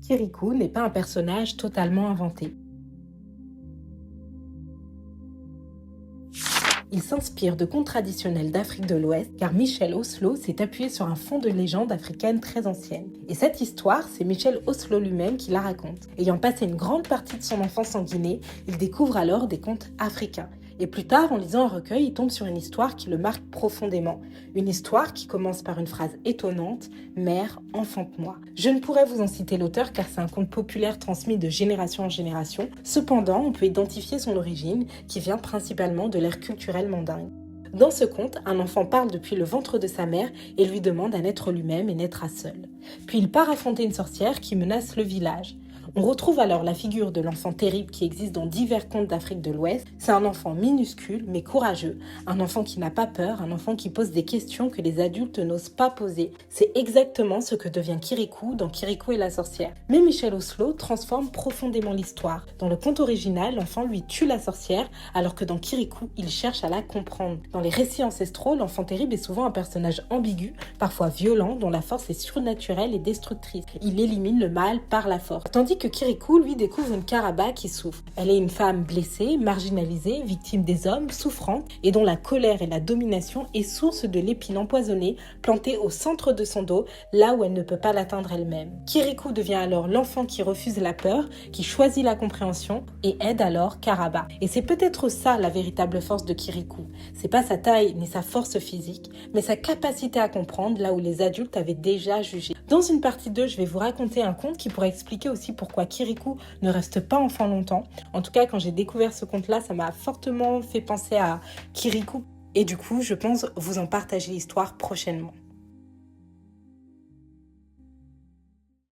Kirikou n'est pas un personnage totalement inventé. Il s'inspire de contes traditionnels d'Afrique de l'Ouest car Michel Oslo s'est appuyé sur un fond de légende africaine très ancienne. Et cette histoire, c'est Michel Oslo lui-même qui la raconte. Ayant passé une grande partie de son enfance en Guinée, il découvre alors des contes africains. Et plus tard, en lisant un recueil, il tombe sur une histoire qui le marque profondément. Une histoire qui commence par une phrase étonnante: « Mère, enfante-moi ». Je ne pourrais vous en citer l'auteur car c'est un conte populaire transmis de génération en génération. Cependant, on peut identifier son origine qui vient principalement de l'ère culturelle mandingue. Dans ce conte, un enfant parle depuis le ventre de sa mère et lui demande à naître lui-même et naîtra seul. Puis il part affronter une sorcière qui menace le village. On retrouve alors la figure de l'enfant terrible qui existe dans divers contes d'Afrique de l'Ouest. C'est un enfant minuscule mais courageux, un enfant qui n'a pas peur, un enfant qui pose des questions que les adultes n'osent pas poser. C'est exactement ce que devient Kirikou dans Kirikou et la sorcière. Mais Michel Oslo transforme profondément l'histoire. Dans le conte original, l'enfant lui tue la sorcière alors que dans Kirikou, il cherche à la comprendre. Dans les récits ancestraux, l'enfant terrible est souvent un personnage ambigu, parfois violent, dont la force est surnaturelle et destructrice. Il élimine le mal par la force. Tandis que Kirikou, lui, découvre une Karaba qui souffre. Elle est une femme blessée, marginalisée, victime des hommes, souffrante, et dont la colère et la domination est source de l'épine empoisonnée plantée au centre de son dos, là où elle ne peut pas l'atteindre elle-même. Kirikou devient alors l'enfant qui refuse la peur, qui choisit la compréhension et aide alors Karaba. Et c'est peut-être ça la véritable force de Kirikou. C'est pas sa taille ni sa force physique, mais sa capacité à comprendre là où les adultes avaient déjà jugé. Dans une partie 2, je vais vous raconter un conte qui pourrait expliquer aussi pourquoi Kirikou ne reste pas enfant longtemps. En tout cas, quand j'ai découvert ce conte-là, ça m'a fortement fait penser à Kirikou. Et du coup, je pense vous en partager l'histoire prochainement.